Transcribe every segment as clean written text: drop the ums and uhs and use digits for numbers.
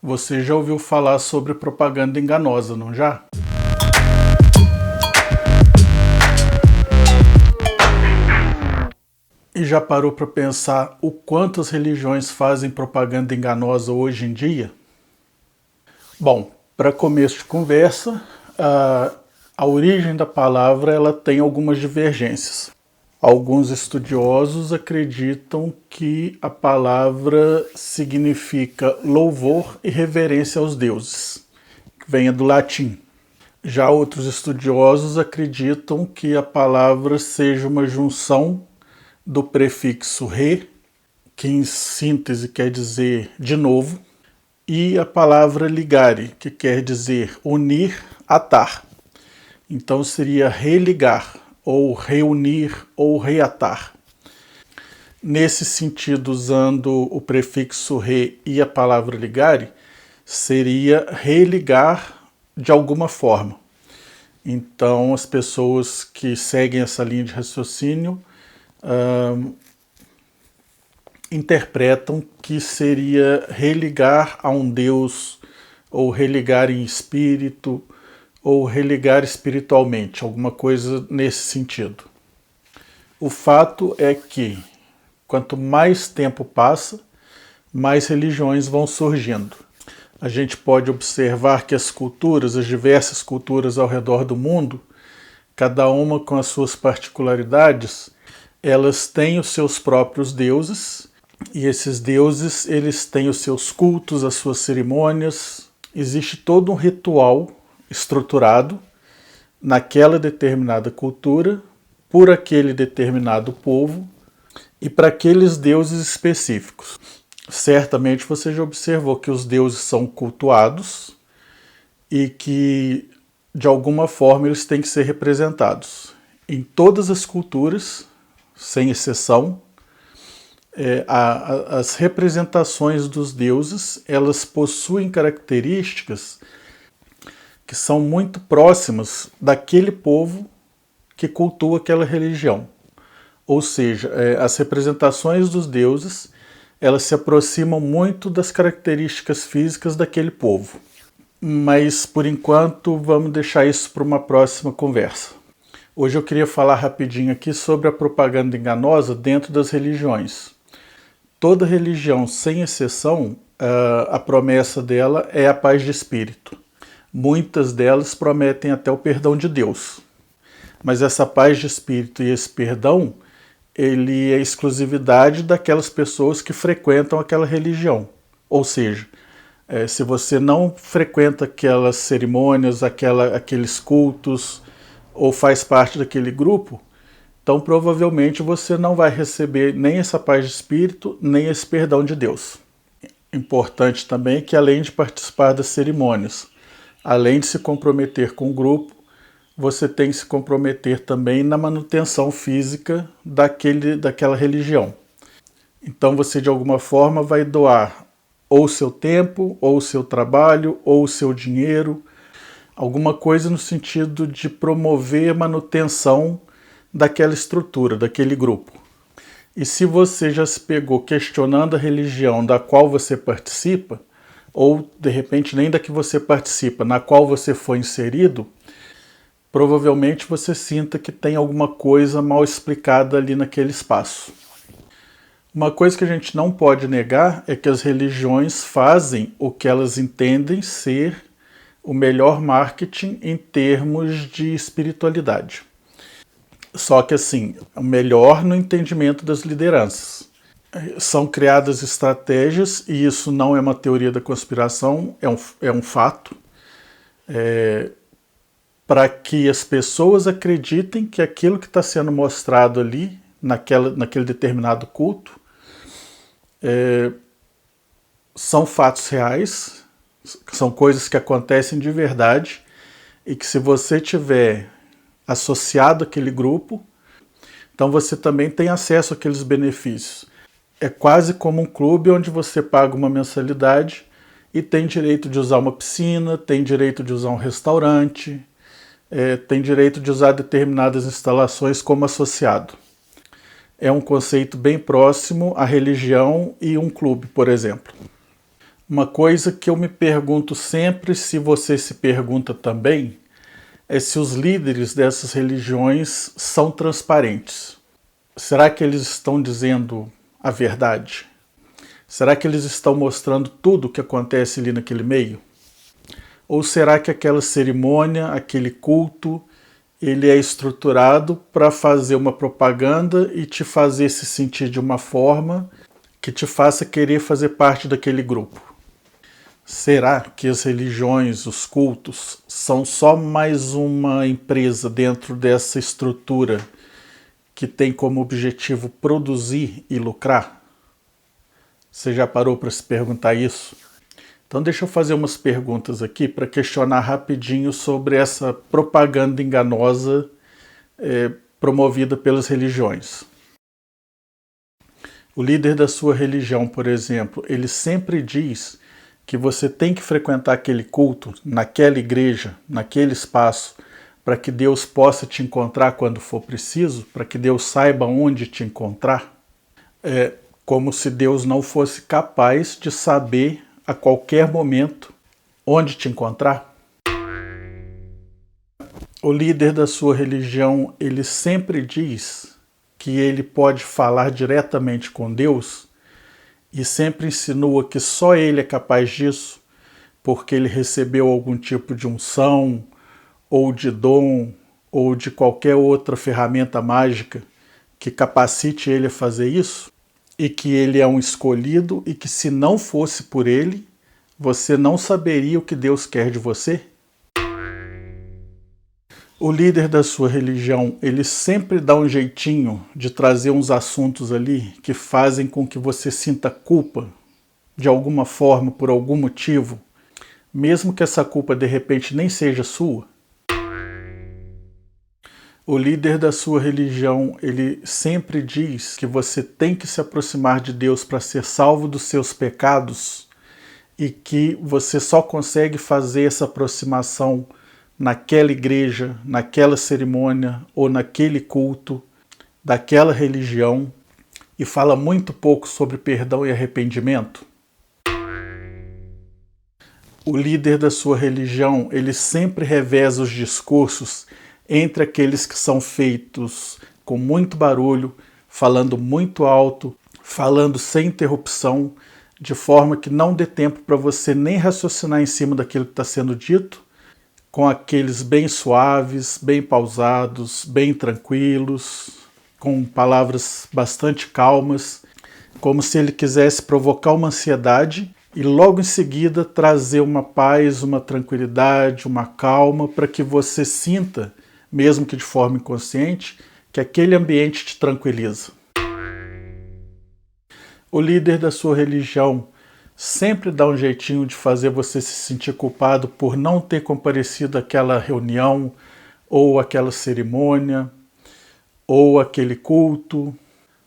Você já ouviu falar sobre propaganda enganosa, não já? E já parou para pensar o quanto as religiões fazem propaganda enganosa hoje em dia? Bom, para começo de conversa, a origem da palavra ela tem algumas divergências. Alguns estudiosos acreditam que a palavra significa louvor e reverência aos deuses, que venha do latim. Já outros estudiosos acreditam que a palavra seja uma junção do prefixo re, que em síntese quer dizer de novo, e a palavra ligare, que quer dizer unir, atar. Então seria religar, ou reunir, ou reatar. Nesse sentido, usando o prefixo re e a palavra ligare, seria religar de alguma forma. Então, as pessoas que seguem essa linha de raciocínio interpretam que seria religar a um Deus, ou religar em espírito, ou religar espiritualmente, alguma coisa nesse sentido. O fato é que, quanto mais tempo passa, mais religiões vão surgindo. A gente pode observar que as diversas culturas ao redor do mundo, cada uma com as suas particularidades, elas têm os seus próprios deuses, e esses deuses eles têm os seus cultos, as suas cerimônias. Existe todo um ritual estruturado naquela determinada cultura, por aquele determinado povo e para aqueles deuses específicos. Certamente você já observou que os deuses são cultuados e que, de alguma forma, eles têm que ser representados. Em todas as culturas, sem exceção, as representações dos deuses, elas possuem características que são muito próximas daquele povo que cultua aquela religião. Ou seja, as representações dos deuses, elas se aproximam muito das características físicas daquele povo. Mas, por enquanto, vamos deixar isso para uma próxima conversa. Hoje eu queria falar rapidinho aqui sobre a propaganda enganosa dentro das religiões. Toda religião, sem exceção, a promessa dela é a paz de espírito. Muitas delas prometem até o perdão de Deus. Mas essa paz de espírito e esse perdão, ele é exclusividade daquelas pessoas que frequentam aquela religião. Ou seja, se você não frequenta aquelas cerimônias, aqueles cultos, ou faz parte daquele grupo, então provavelmente você não vai receber nem essa paz de espírito, nem esse perdão de Deus. Importante também que, além de participar das cerimônias, além de se comprometer com o grupo, você tem que se comprometer também na manutenção física daquela religião. Então você, de alguma forma, vai doar ou o seu tempo, ou o seu trabalho, ou o seu dinheiro, alguma coisa no sentido de promover a manutenção daquela estrutura, daquele grupo. E se você já se pegou questionando a religião da qual você participa, ou de repente nem da que você participa, na qual você foi inserido, provavelmente você sinta que tem alguma coisa mal explicada ali naquele espaço. Uma coisa que a gente não pode negar é que as religiões fazem o que elas entendem ser o melhor marketing em termos de espiritualidade. Só que assim, o melhor no entendimento das lideranças. São criadas estratégias, e isso não é uma teoria da conspiração, é um fato, para que as pessoas acreditem que aquilo que está sendo mostrado ali, naquele determinado culto, são fatos reais, são coisas que acontecem de verdade, e que se você tiver associado àquele grupo, então você também tem acesso àqueles benefícios. É quase como um clube onde você paga uma mensalidade e tem direito de usar uma piscina, tem direito de usar um restaurante, tem direito de usar determinadas instalações como associado. É um conceito bem próximo à religião e um clube, por exemplo. Uma coisa que eu me pergunto sempre, se você se pergunta também, é se os líderes dessas religiões são transparentes. Será que eles estão dizendo a verdade? Será que eles estão mostrando tudo o que acontece ali naquele meio? Ou será que aquela cerimônia, aquele culto, ele é estruturado para fazer uma propaganda e te fazer se sentir de uma forma que te faça querer fazer parte daquele grupo? Será que as religiões, os cultos, são só mais uma empresa dentro dessa estrutura que tem como objetivo produzir e lucrar? Você já parou para se perguntar isso? Então deixa eu fazer umas perguntas aqui para questionar rapidinho sobre essa propaganda enganosa promovida pelas religiões. O líder da sua religião, por exemplo, ele sempre diz que você tem que frequentar aquele culto, naquela igreja, naquele espaço, para que Deus possa te encontrar quando for preciso, para que Deus saiba onde te encontrar. É como se Deus não fosse capaz de saber a qualquer momento onde te encontrar. O líder da sua religião, ele sempre diz que ele pode falar diretamente com Deus e sempre insinua que só ele é capaz disso porque ele recebeu algum tipo de unção ou de dom ou de qualquer outra ferramenta mágica que capacite ele a fazer isso, e que ele é um escolhido e que se não fosse por ele, você não saberia o que Deus quer de você? O líder da sua religião, ele sempre dá um jeitinho de trazer uns assuntos ali que fazem com que você sinta culpa de alguma forma, por algum motivo, mesmo que essa culpa de repente nem seja sua. O líder da sua religião, ele sempre diz que você tem que se aproximar de Deus para ser salvo dos seus pecados e que você só consegue fazer essa aproximação naquela igreja, naquela cerimônia ou naquele culto daquela religião, e fala muito pouco sobre perdão e arrependimento. O líder da sua religião, ele sempre reveza os discursos entre aqueles que são feitos com muito barulho, falando muito alto, falando sem interrupção, de forma que não dê tempo para você nem raciocinar em cima daquilo que está sendo dito, com aqueles bem suaves, bem pausados, bem tranquilos, com palavras bastante calmas, como se ele quisesse provocar uma ansiedade e logo em seguida trazer uma paz, uma tranquilidade, uma calma, para que você sinta, mesmo que de forma inconsciente, que aquele ambiente te tranquiliza. O líder da sua religião sempre dá um jeitinho de fazer você se sentir culpado por não ter comparecido àquela reunião, ou àquela cerimônia, ou aquele culto,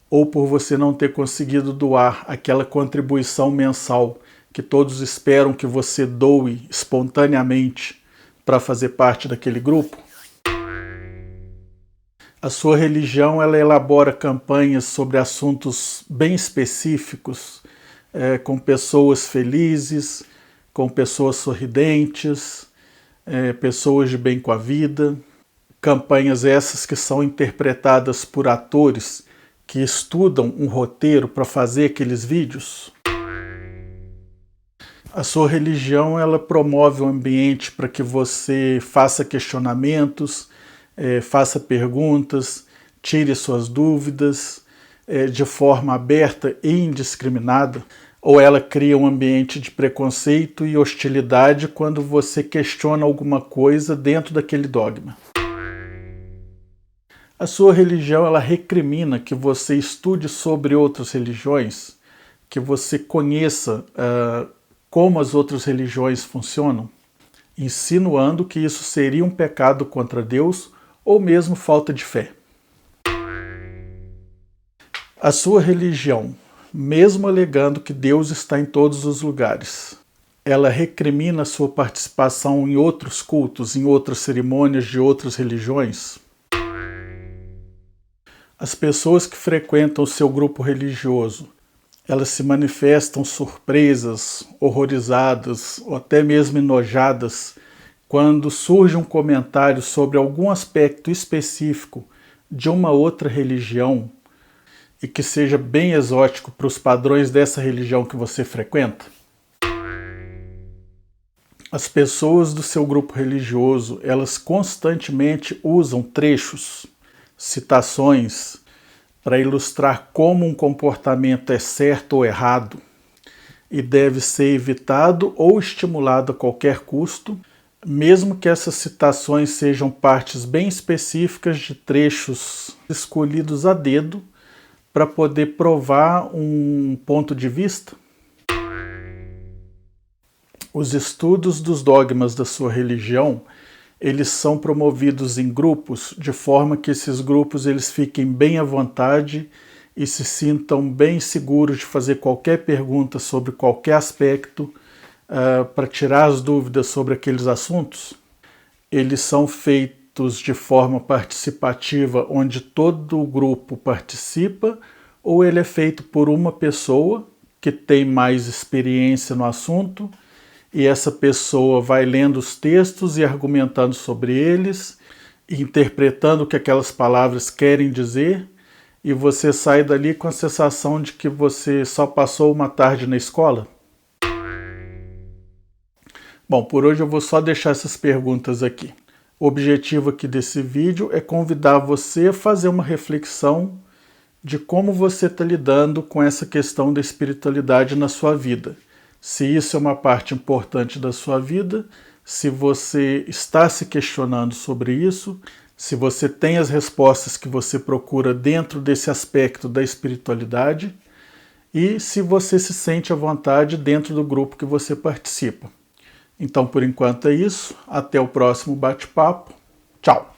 ou por você não ter conseguido doar aquela contribuição mensal que todos esperam que você doe espontaneamente para fazer parte daquele grupo. A sua religião, ela elabora campanhas sobre assuntos bem específicos, com pessoas felizes, com pessoas sorridentes, pessoas de bem com a vida. Campanhas essas que são interpretadas por atores que estudam um roteiro para fazer aqueles vídeos. A sua religião, ela promove um ambiente para que você faça questionamentos, faça perguntas, tire suas dúvidas de forma aberta e indiscriminada, ou ela cria um ambiente de preconceito e hostilidade quando você questiona alguma coisa dentro daquele dogma. A sua religião, ela recrimina que você estude sobre outras religiões, que você conheça como as outras religiões funcionam, insinuando que isso seria um pecado contra Deus ou mesmo falta de fé. A sua religião, mesmo alegando que Deus está em todos os lugares, ela recrimina a sua participação em outros cultos, em outras cerimônias de outras religiões. As pessoas que frequentam o seu grupo religioso elas se manifestam surpresas, horrorizadas ou até mesmo enojadas quando surge um comentário sobre algum aspecto específico de uma outra religião e que seja bem exótico para os padrões dessa religião que você frequenta? As pessoas do seu grupo religioso, elas constantemente usam trechos, citações, para ilustrar como um comportamento é certo ou errado e deve ser evitado ou estimulado a qualquer custo, mesmo que essas citações sejam partes bem específicas de trechos escolhidos a dedo para poder provar um ponto de vista. Os estudos dos dogmas da sua religião, eles são promovidos em grupos, de forma que esses grupos eles fiquem bem à vontade e se sintam bem seguros de fazer qualquer pergunta sobre qualquer aspecto, para tirar as dúvidas sobre aqueles assuntos. Eles são feitos de forma participativa, onde todo o grupo participa, ou ele é feito por uma pessoa que tem mais experiência no assunto, e essa pessoa vai lendo os textos e argumentando sobre eles, interpretando o que aquelas palavras querem dizer, e você sai dali com a sensação de que você só passou uma tarde na escola? Bom, por hoje eu vou só deixar essas perguntas aqui. O objetivo aqui desse vídeo é convidar você a fazer uma reflexão de como você está lidando com essa questão da espiritualidade na sua vida. Se isso é uma parte importante da sua vida, se você está se questionando sobre isso, se você tem as respostas que você procura dentro desse aspecto da espiritualidade e se você se sente à vontade dentro do grupo que você participa. Então, por enquanto é isso. Até o próximo bate-papo. Tchau!